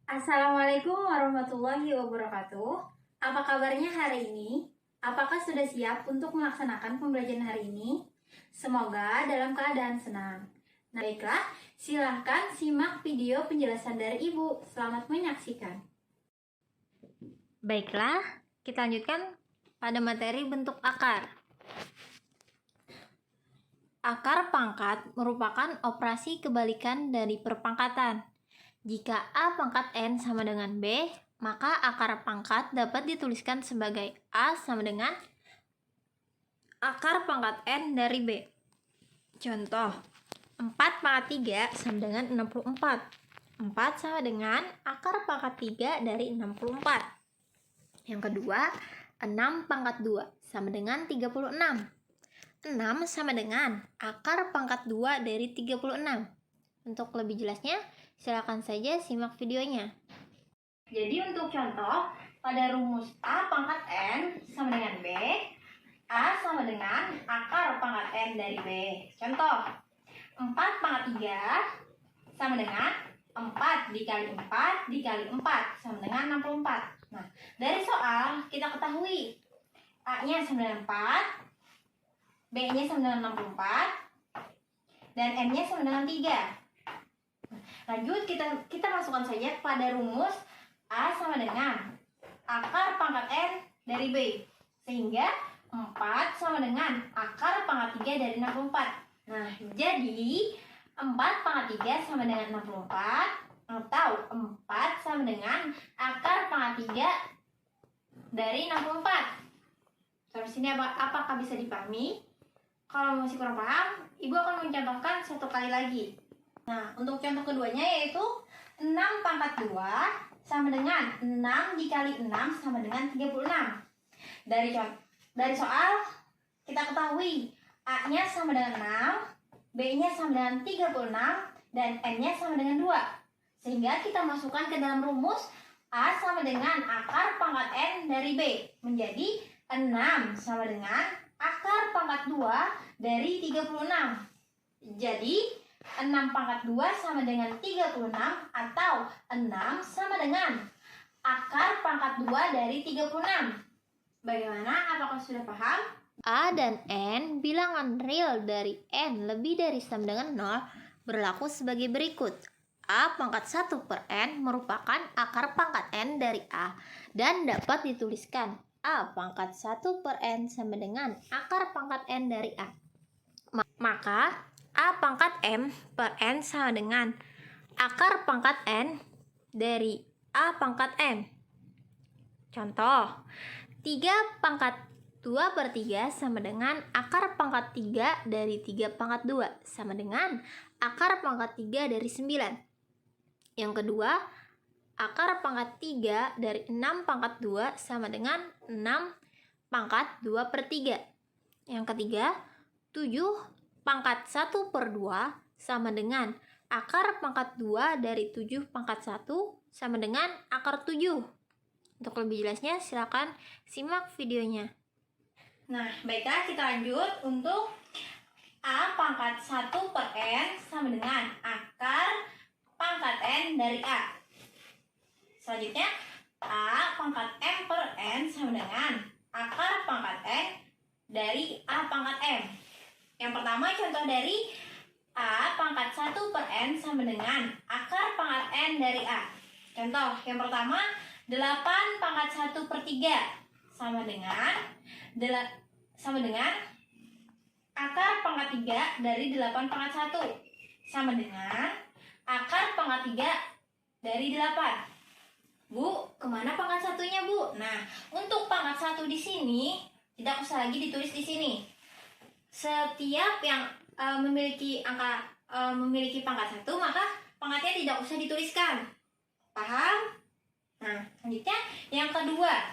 Assalamualaikum warahmatullahi wabarakatuh. Apa kabarnya hari ini? Apakah sudah siap untuk melaksanakan pembelajaran hari ini? Semoga dalam keadaan senang. Nah, baiklah, silahkan simak video penjelasan dari Ibu. Selamat menyaksikan. Baiklah, kita lanjutkan pada materi bentuk akar. Akar pangkat merupakan operasi kebalikan dari perpangkatan. Jika A pangkat N sama dengan B, maka akar pangkat dapat dituliskan sebagai A sama dengan akar pangkat N dari B. Contoh, 4 pangkat 3 sama dengan 64. 4 sama dengan akar pangkat 3 dari 64. Yang kedua, 6 pangkat 2 sama dengan 36. 6 sama dengan akar pangkat 2 dari 36. Untuk lebih jelasnya, silakan saja simak videonya. Jadi untuk contoh, pada rumus A pangkat N sama dengan B, A sama dengan akar pangkat N dari B. Contoh, 4 pangkat 3 sama dengan 4 dikali 4 dikali 4 sama dengan 64. Nah, dari soal kita ketahui A-nya sama dengan 4, B-nya sama dengan 64, dan N-nya sama dengan 3. Lanjut, kita masukkan saja pada rumus A sama dengan akar pangkat N dari B. Sehingga 4 sama dengan akar pangkat 3 dari 64. Nah, jadi 4 pangkat 3 sama dengan 64, atau 4 sama dengan akar pangkat 3 dari 64. Sampai sini apakah bisa dipahami? Kalau masih kurang paham, Ibu akan mencontohkan satu kali lagi. Nah, untuk contoh keduanya yaitu 6 pangkat 2 sama dengan 6 dikali 6 sama dengan 36. Dari soal kita ketahui A-nya sama dengan 6, B-nya sama dengan 36, dan N-nya sama dengan 2. Sehingga kita masukkan ke dalam rumus A sama dengan akar pangkat N dari B. Menjadi 6 sama dengan akar pangkat 2 dari 36. Jadi 6 pangkat 2 sama dengan 36, atau 6 sama dengan akar pangkat 2 dari 36. Bagaimana? Apakah sudah paham? A dan N, bilangan real dari N lebih dari sama dengan 0, berlaku sebagai berikut. A pangkat 1 per N merupakan akar pangkat N dari A dan dapat dituliskan A pangkat 1 per N sama dengan akar pangkat N dari A. Maka A pangkat M per N sama dengan akar pangkat N dari A pangkat M. Contoh, 3 pangkat 2 per 3 sama dengan akar pangkat 3 dari 3 pangkat 2 sama dengan akar pangkat 3 dari 9. Yang kedua, akar pangkat 3 dari 6 pangkat 2 sama dengan 6 pangkat 2 per 3. Yang ketiga, 7 pangkat 1 per 2 sama dengan akar pangkat 2 dari 7 pangkat 1 sama dengan akar 7. Untuk lebih jelasnya, silakan simak videonya. Nah, baiklah, kita lanjut untuk A pangkat 1 per N sama dengan akar pangkat N dari A. Selanjutnya, A pangkat M per N sama dengan akar pangkat N dari A pangkat M. Yang pertama, contoh dari A pangkat 1 per N sama dengan akar pangkat N dari A. Contoh yang pertama, 8 pangkat 1 per 3 sama dengan akar pangkat 3 dari 8 pangkat 1 sama dengan akar pangkat 3 dari 8. Bu, kemana pangkat satunya, Bu? Nah, untuk pangkat 1 di sini tidak usah lagi ditulis di sini. Setiap yang memiliki pangkat 1, maka pangkatnya tidak usah dituliskan. Paham? Nah, selanjutnya yang kedua,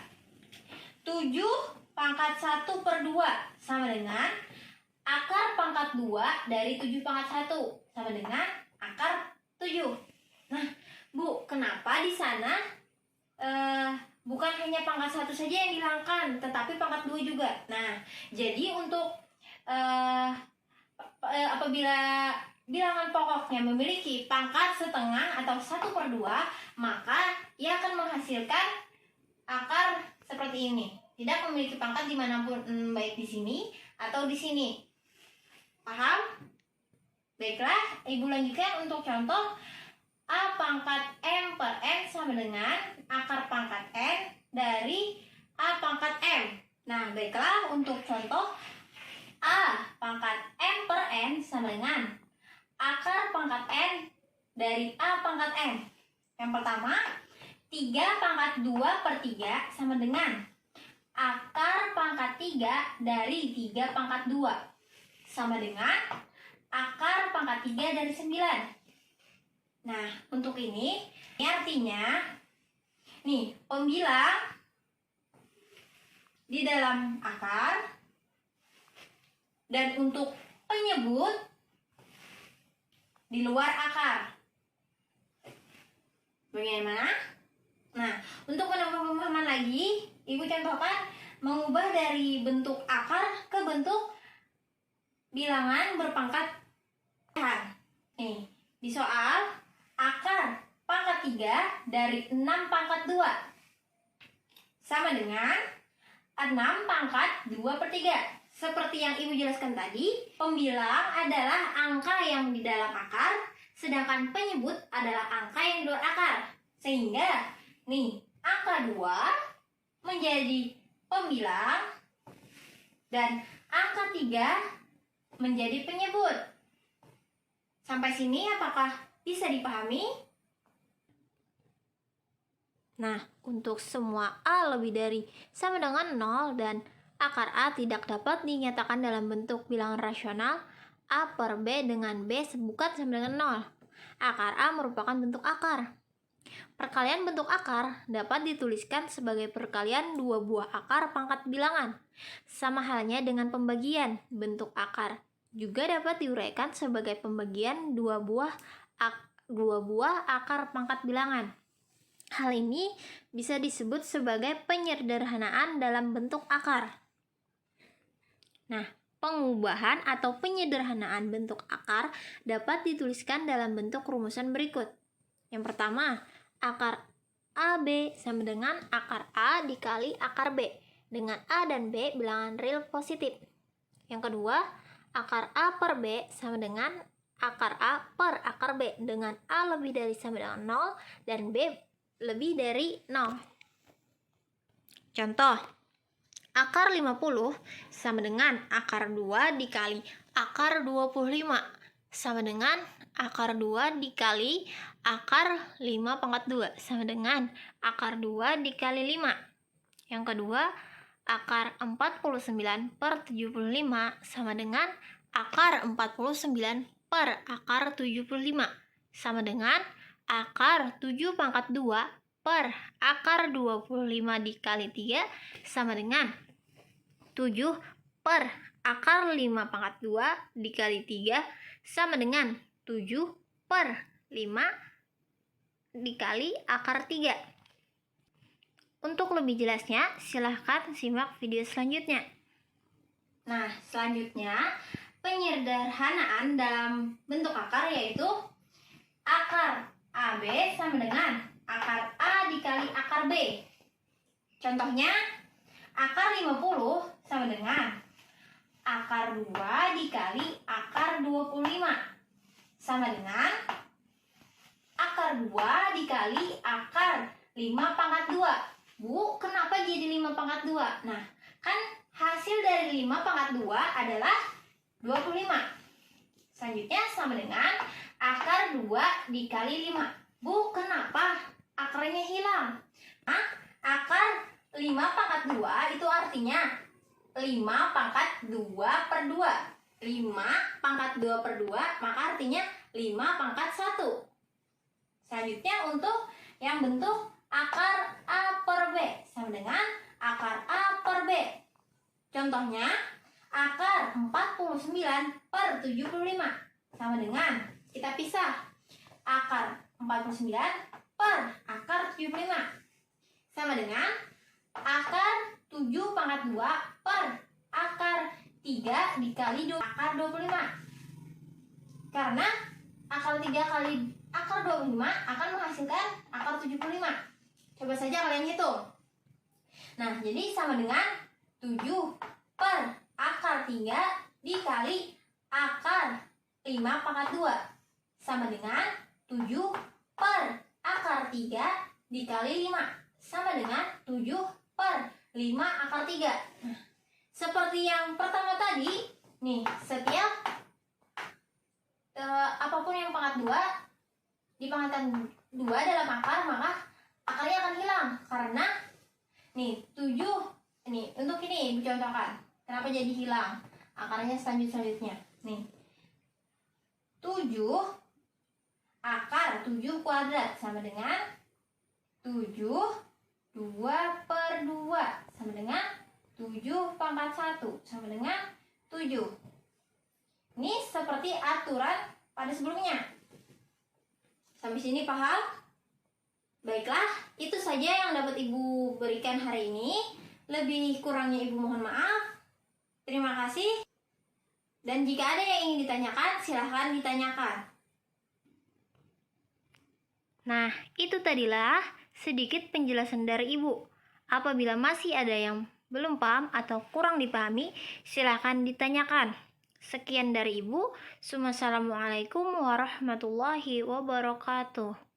7 pangkat 1 per 2 sama dengan akar pangkat 2 dari 7 pangkat 1 sama dengan akar 7. Nah, Bu, kenapa di sana bukan hanya pangkat 1 saja yang dihilangkan, tetapi pangkat 2 juga. Nah, jadi untuk apabila bilangan pokoknya memiliki pangkat setengah atau 1/2, maka ia akan menghasilkan akar seperti ini. Tidak memiliki pangkat dimanapun, baik di sini atau di sini. Paham? Baiklah, Ibu lanjutkan untuk contoh. A pangkat M per N sama dengan akar pangkat N dari A pangkat M. Nah, baiklah, untuk contoh A pangkat M per N sama dengan akar pangkat N dari A pangkat M. Yang pertama, 3 pangkat 2 per 3 sama dengan akar pangkat 3 dari 3 pangkat 2 sama dengan akar pangkat 3 dari 9. Nah, untuk ini artinya nih, pembilang di dalam akar dan untuk penyebut di luar akar. Bagaimana? Nah, untuk menambah pemahaman lagi, Ibu contohkan mengubah dari bentuk akar ke bentuk bilangan berpangkat. Nih, di soal akar pangkat 3 dari 6 pangkat 2 sama dengan 6 pangkat 2 per 3. Seperti yang Ibu jelaskan tadi, pembilang adalah angka yang di dalam akar, sedangkan penyebut adalah angka yang di luar akar. Sehingga, nih, angka 2 menjadi pembilang dan angka 3 menjadi penyebut. Sampai sini apakah bisa dipahami? Nah, untuk semua A lebih dari sama dengan 0 dan akar A tidak dapat dinyatakan dalam bentuk bilangan rasional, A per B dengan B bukan sama dengan 0. Akar A merupakan bentuk akar. Perkalian bentuk akar dapat dituliskan sebagai perkalian dua buah akar pangkat bilangan. Sama halnya dengan pembagian, bentuk akar juga dapat diuraikan sebagai pembagian dua buah akar pangkat bilangan. Hal ini bisa disebut sebagai penyederhanaan dalam bentuk akar. Nah, pengubahan atau penyederhanaan bentuk akar dapat dituliskan dalam bentuk rumusan berikut. Yang pertama, akar AB sama dengan akar A dikali akar B, dengan A dan B bilangan real positif. Yang kedua, akar A per B sama dengan akar A per akar B, dengan A lebih dari sama dengan 0 dan B lebih dari 0. Contoh, akar 50 sama dengan akar 2 dikali akar 25 sama dengan akar 2 dikali akar 5 pangkat 2 sama dengan akar 2 dikali 5. Yang kedua, akar 49 per 75 sama dengan akar 49 per akar 75 sama dengan akar 7 pangkat 2 per akar 25 dikali 3 sama dengan 7 per akar 5 pangkat 2 dikali 3 sama dengan 7 per 5 dikali akar 3. Untuk lebih jelasnya, silahkan simak video selanjutnya. Nah, selanjutnya penyederhanaan dalam bentuk akar yaitu akar AB sama dengan akar A dikali akar B. Contohnya, akar 50 sama dengan akar 2 dikali akar 25 sama dengan akar 2 dikali akar 5 pangkat 2. Bu, kenapa jadi 5 pangkat 2? Nah, kan hasil dari 5 pangkat 2 adalah 25. Selanjutnya sama dengan akar 2 dikali 5. Bu, kenapa akarnya hilang? Nah, akar 5 pangkat 2 itu artinya 5 pangkat 2 per 2. 5 pangkat 2 per 2, maka artinya 5 pangkat 1. Selanjutnya untuk yang bentuk akar A per B sama dengan akar A per B. Contohnya, akar 49 per 75 sama dengan, kita pisah, akar 49 per akar 75 sama dengan akar 7 pangkat 2 per akar 3 dikali 2 akar 25. Karena akar 3 kali akar 25 akan menghasilkan akar 75. Coba saja kalian hitung. Nah, jadi sama dengan 7 per akar 3 dikali akar 5 pangkat 2. Sama dengan 7 per akar 3 dikali 5. Sama dengan 7 per 5 akar 3. Nah, seperti yang pertama tadi, nih, setiap apapun yang pangkat 2 di pangkatan 2 dalam akar, maka akarnya akan hilang. Karena nih 7, nih untuk ini Ibu contohkan. Kenapa jadi hilang? Akarnya selanjutnya. Nih 7 akar 7 kuadrat sama dengan 7 2 per 2 sama dengan 7 pangkat 1 sama dengan 7. Ini seperti aturan pada sebelumnya. Sampai sini paham? Baiklah, itu saja yang dapat Ibu berikan hari ini. Lebih kurangnya Ibu mohon maaf. Terima kasih. Dan jika ada yang ingin ditanyakan, silahkan ditanyakan. Nah, itu tadilah sedikit penjelasan dari Ibu. Apabila masih ada yang belum paham atau kurang dipahami, silahkan ditanyakan. Sekian dari Ibu. Wassalamualaikum warahmatullahi wabarakatuh.